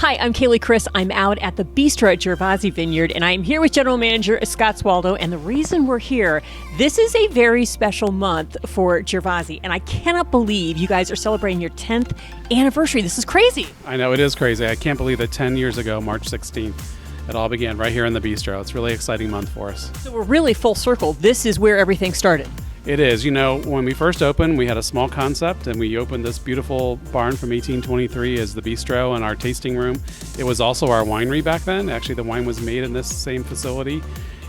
Hi, I'm Kaylee Chris. I'm out at the Bistro at Gervasi Vineyard, and I'm here with General Manager Scott Swaldo. And the reason we're here, this is a very special month for Gervasi, and I cannot believe you guys are celebrating your 10th anniversary. This is crazy. I know, it is crazy. I can't believe that 10 years ago, March 16th, it all began right here in the Bistro. It's a really exciting month for us. So we're really full circle. This is where everything started. It is. You know, when we first opened, we had a small concept, and we opened this beautiful barn from 1823 as the Bistro and our tasting room. It was also our winery back then. Actually, the wine was made in this same facility.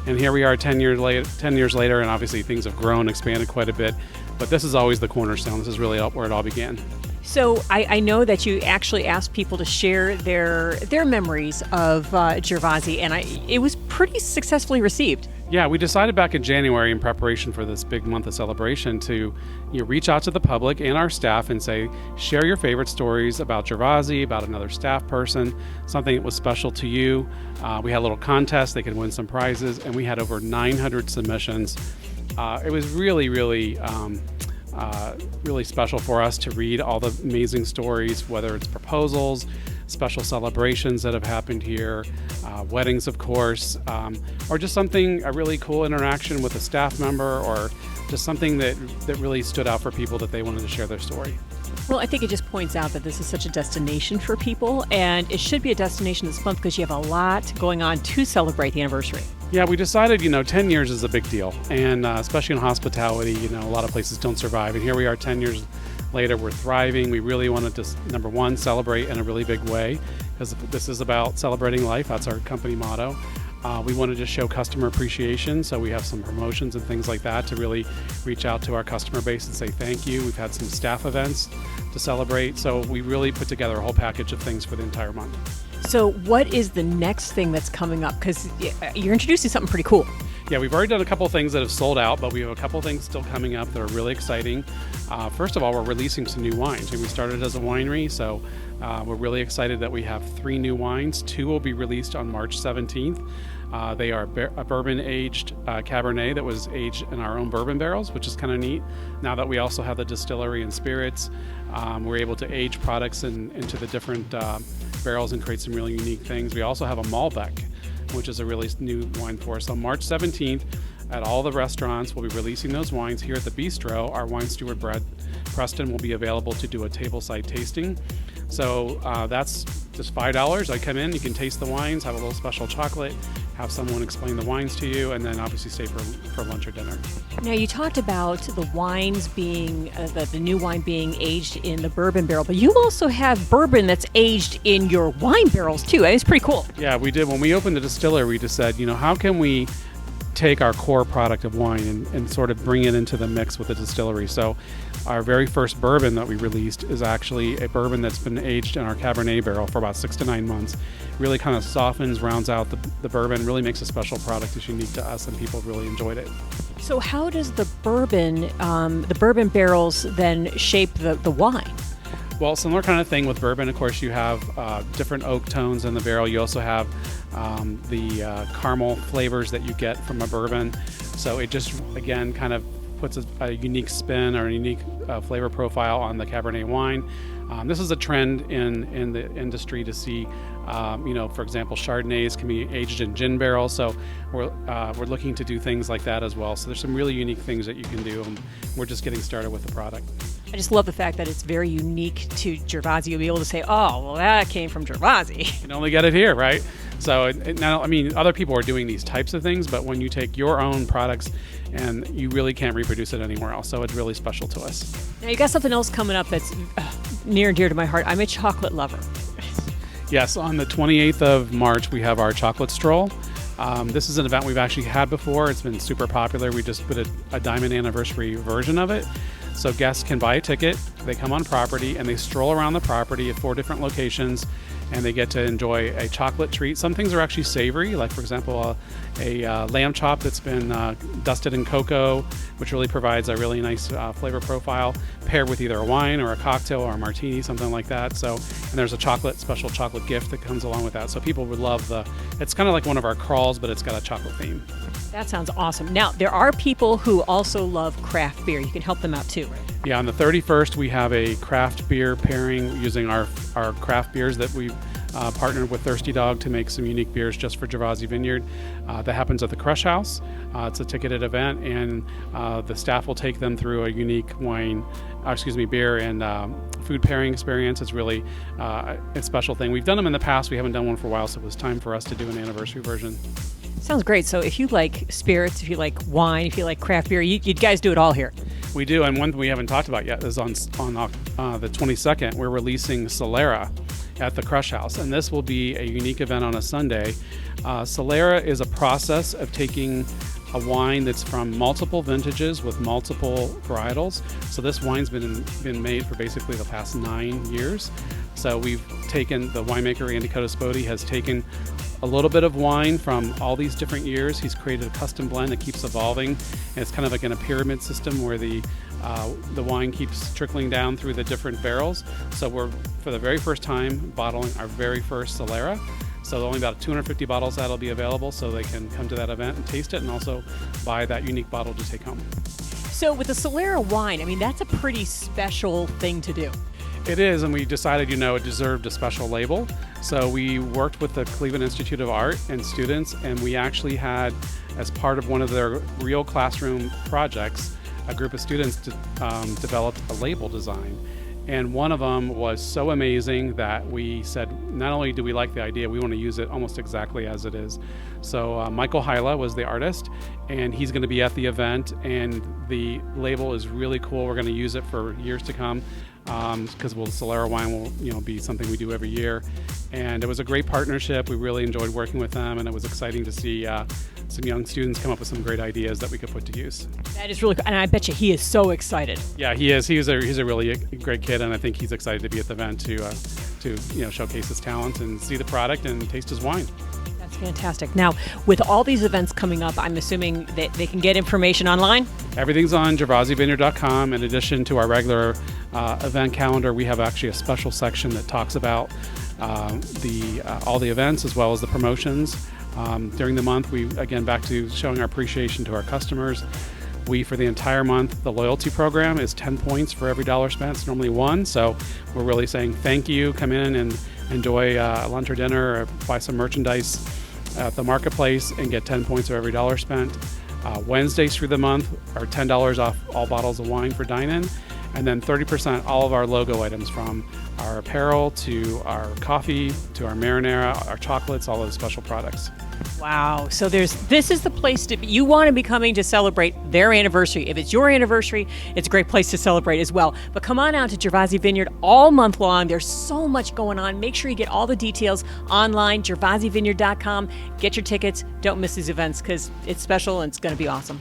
And here we are 10 years later, and obviously things have grown, expanded quite a bit. But this is always the cornerstone. This is really where it all began. So I know that you actually asked people to share their memories of Gervasi, and it was pretty successfully received. Yeah, we decided back in January in preparation for this big month of celebration to reach out to the public and our staff and say, share your favorite stories about Gervasi, about another staff person, something that was special to you. We had a little contest. They could win some prizes, and we had over 900 submissions. It was really, really special for us to read all the amazing stories, whether it's proposals, special celebrations that have happened here, weddings, of course, or just a really cool interaction with a staff member, or just something that really stood out for people that they wanted to share their story. Well, I think it just points out that this is such a destination for people, and it should be a destination this month because you have a lot going on to celebrate the anniversary. Yeah, we decided, 10 years is a big deal, and especially in hospitality, a lot of places don't survive, and here we are 10 years later, we're thriving. We really wanted to, number one, celebrate in a really big way, because this is about celebrating life. That's our company motto. We wanted to show customer appreciation, so we have some promotions and things like that to really reach out to our customer base and say thank you. We've had some staff events to celebrate, so we really put together a whole package of things for the entire month. So what is the next thing that's coming up? Because you're introducing something pretty cool. Yeah, we've already done a couple things that have sold out, but we have a couple things still coming up that are really exciting. First of all, we're releasing some new wines. We started as a winery, so we're really excited that we have 3 new wines. 2 will be released on March 17th. They are a bourbon-aged Cabernet that was aged in our own bourbon barrels, which is kind of neat. Now that we also have the distillery and spirits, we're able to age products into the different barrels and create some really unique things. We also have a Malbec, which is a really new wine for us. On March 17th, at all the restaurants, we'll be releasing those wines. Here at the Bistro, our wine steward, Brad Preston, will be available to do a tableside tasting. So that's just $5. I come in, you can taste the wines, have a little special chocolate, have someone explain the wines to you, and then obviously stay for lunch or dinner. Now, you talked about the wines being, the new wine being aged in the bourbon barrel, but you also have bourbon that's aged in your wine barrels too. It's pretty cool. Yeah, we did. When we opened the distillery, we just said, how can we take our core product of wine and sort of bring it into the mix with the distillery. So our very first bourbon that we released is actually a bourbon that's been aged in our Cabernet barrel for about 6 to 9 months. Really kind of softens, rounds out the bourbon, really makes a special product that's unique to us, and people really enjoyed it. So how does the bourbon barrels then shape the wine? Well, similar kind of thing with bourbon. Of course, you have different oak tones in the barrel. You also have the caramel flavors that you get from a bourbon. So it just, again, kind of puts a unique spin or a unique flavor profile on the Cabernet wine. This is a trend in the industry to see, for example, Chardonnays can be aged in gin barrels. So we're looking to do things like that as well. So there's some really unique things that you can do, and we're just getting started with the product. I just love the fact that it's very unique to Gervasi. You'll be able to say, oh, well, that came from Gervasi. You can only get it here, right? So now, other people are doing these types of things, but when you take your own products, and you really can't reproduce it anywhere else. So it's really special to us. Now, you got something else coming up that's near and dear to my heart. I'm a chocolate lover. Yes, on the 28th of March, we have our chocolate stroll. This is an event we've actually had before. It's been super popular. We just put a diamond anniversary version of it. So guests can buy a ticket, they come on property, and they stroll around the property at 4 different locations, and they get to enjoy a chocolate treat. Some things are actually savory, like, for example, a lamb chop that's been dusted in cocoa, which really provides a really nice flavor profile, paired with either a wine or a cocktail or a martini, something like that. So, and there's a special chocolate gift that comes along with that. So people would love it's kind of like one of our crawls, but it's got a chocolate theme. That sounds awesome. Now, there are people who also love craft beer. You can help them out too. Yeah, on the 31st, we have a craft beer pairing using our craft beers that we've partnered with Thirsty Dog to make some unique beers just for Gervasi Vineyard. That happens at the Crush House. It's a ticketed event, and the staff will take them through a unique beer and food pairing experience. It's really a special thing. We've done them in the past. We haven't done one for a while, so it was time for us to do an anniversary version. Sounds great. So if you like spirits, if you like wine, if you like craft beer, you guys do it all here. We do, and one thing we haven't talked about yet is on the 22nd, we're releasing Solera at the Crush House, and this will be a unique event on a Sunday. Solera is a process of taking a wine that's from multiple vintages with multiple varietals. So this wine's been made for basically the past 9 years. So we've taken, the winemaker Andy Cotaspoti has taken a little bit of wine from all these different years. He's created a custom blend that keeps evolving, and it's kind of like in a pyramid system where the wine keeps trickling down through the different barrels. So we're, for the very first time, bottling our very first Solera. So only about 250 bottles that'll be available, so they can come to that event and taste it, and also buy that unique bottle to take home. So with the Solera wine, I mean, that's a pretty special thing to do. It is, and we decided, it deserved a special label. So we worked with the Cleveland Institute of Art and students, and we actually had, as part of one of their real classroom projects, a group of students developed a label design. And one of them was so amazing that we said, not only do we like the idea, we want to use it almost exactly as it is. So Michael Hyla was the artist, and he's going to be at the event, and the label is really cool. We're going to use it for years to come, because Solera wine will be something we do every year. And it was a great partnership. We really enjoyed working with them, and it was exciting to see some young students come up with some great ideas that we could put to use. That is really cool, and I bet you he is so excited. Yeah, he is. He's a really great kid, and I think he's excited to be at the event to showcase his talent and see the product and taste his wine. That's fantastic. Now, with all these events coming up, I'm assuming that they can get information online? Everything's on gervasivineyard.com. In addition to our regular event calendar, we have actually a special section that talks about all the events as well as the promotions. During the month, we, again, back to showing our appreciation to our customers. For the entire month, the loyalty program is 10 points for every dollar spent. It's normally 1, so we're really saying thank you. Come in and enjoy lunch or dinner, or buy some merchandise at the marketplace and get 10 points for every dollar spent. Wednesdays through the month are $10 off all bottles of wine for dine-in, and then 30% all of our logo items, from our apparel to our coffee to our marinara, our chocolates, all those special products. Wow. So this is the place to be. You want to be coming to celebrate their anniversary. If it's your anniversary, it's a great place to celebrate as well. But come on out to Gervasi Vineyard all month long. There's so much going on. Make sure you get all the details online, gervasivineyard.com. Get your tickets. Don't miss these events, because it's special and it's going to be awesome.